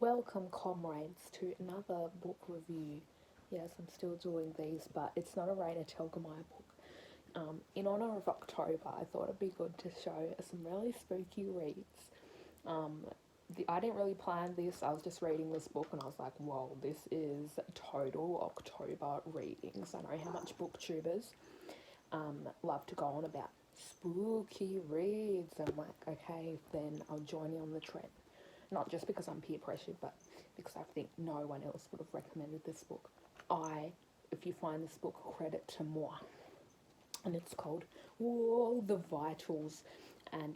Welcome, comrades, to another book review. Yes, I'm still doing these, but it's not a Raina Telgemeier book. In honour of October, I thought it'd be good to show some really spooky reads. Um, I didn't really plan this, I was just reading this book and I was like, whoa, this is total October readings. I know how much booktubers love to go on about spooky reads. I'm like, okay, then I'll join you on the trend. Not just because I'm peer pressured, but because I think no one else would have recommended this book. If you find this book, credit to moi. And it's called All the Vitals, and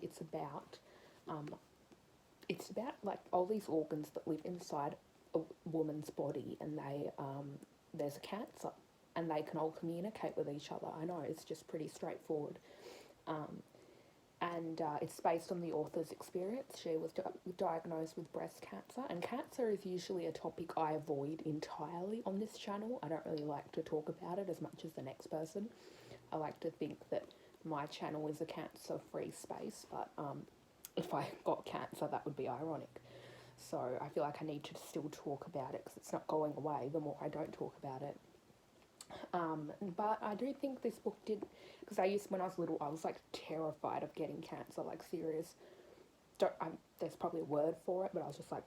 um, it's about like all these organs that live inside a woman's body, and there's a cancer, and they can all communicate with each other. I know it's just pretty straightforward. Um, and it's based on the author's experience. She was diagnosed with breast cancer, and cancer is usually a topic I avoid entirely on this channel. I don't really like to talk about it as much as the next person. I like to think that my channel is a cancer-free space, but if I got cancer, that would be ironic. So I feel like I need to still talk about it because it's not going away the more I don't talk about it. But I do think this book did, because when I was little, I was like terrified of getting cancer, like serious. There's probably a word for it, but I was just like,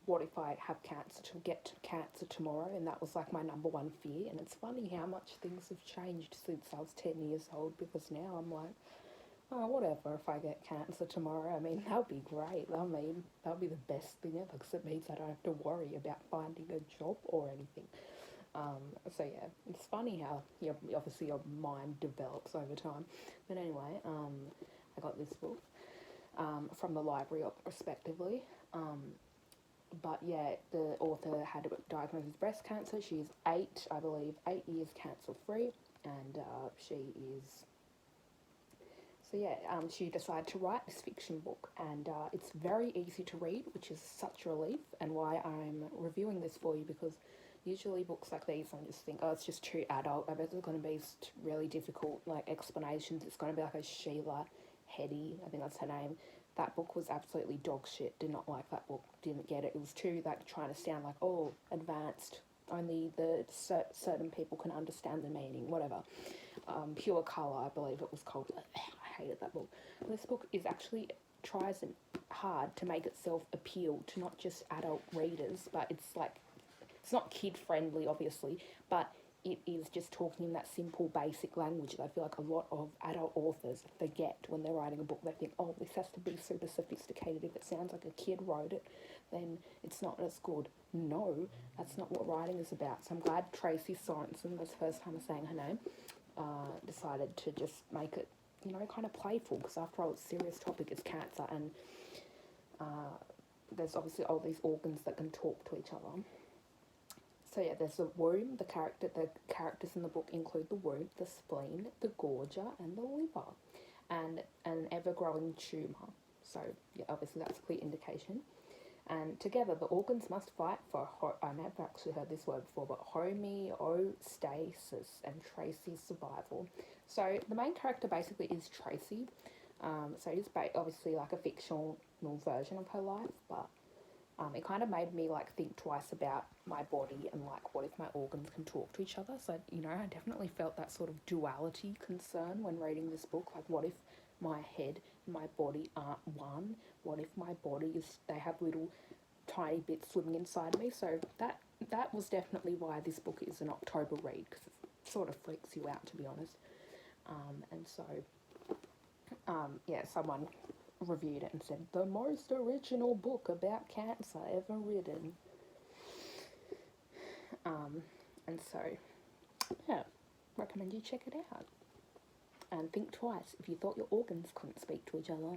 what if I have cancer to get cancer tomorrow? And that was like my number one fear. And it's funny how much things have changed since I was 10 years old, because now I'm like, oh, whatever if I get cancer tomorrow. I mean, that would be great. I mean, that would be the best thing ever, because it means I don't have to worry about finding a job or anything. So yeah, it's funny how obviously your mind develops over time. But anyway, I got this book from the library, respectively. But yeah, the author had diagnosed with breast cancer. She's 8 years cancer free, and she is. So yeah, she decided to write this fiction book, and it's very easy to read, which is such a relief, and why I'm reviewing this for you, because usually books like these, I just think, oh, it's just too adult. I bet there's going to be really difficult like explanations. It's going to be like a Sheila Heti, I think that's her name. That book was absolutely dog shit. Did not like that book. Didn't get it. It was too like trying to sound like, oh, advanced. Only the certain people can understand the meaning. Whatever. Pure Colour, I believe it was called. I hated that book. This book is actually tries hard to make itself appeal to not just adult readers, but it's not kid friendly, obviously, but it is just talking in that simple, basic language that I feel like a lot of adult authors forget when they're writing a book. They think, oh, this has to be super sophisticated. If it sounds like a kid wrote it, then it's not as good. No, that's not what writing is about. So I'm glad Tracy Sorensen, that's the first time I'm saying her name, decided to just make it, kind of playful, because after all, it's a serious topic, it's cancer, and there's obviously all these organs that can talk to each other. So yeah, there's the womb. The characters in the book include the womb, the spleen, the gorgia, and the liver, and an ever-growing tumour. So yeah, obviously that's a clear indication. And together, the organs must fight for, I never actually heard this word before, but homeostasis and Tracy's survival. So the main character basically is Tracy. So it's obviously like a fictional version of her life, but it kind of made me like think twice about my body and like what if my organs can talk to each other. So I definitely felt that sort of duality concern when reading this book. Like, what if my head and my body aren't one? What if my body they have little tiny bits swimming inside me? So that was definitely why this book is an October read, because it sort of freaks you out, to be honest. And so yeah, someone reviewed it and said, the most original book about cancer ever written. And so, yeah, recommend you check it out. And think twice if you thought your organs couldn't speak to each other.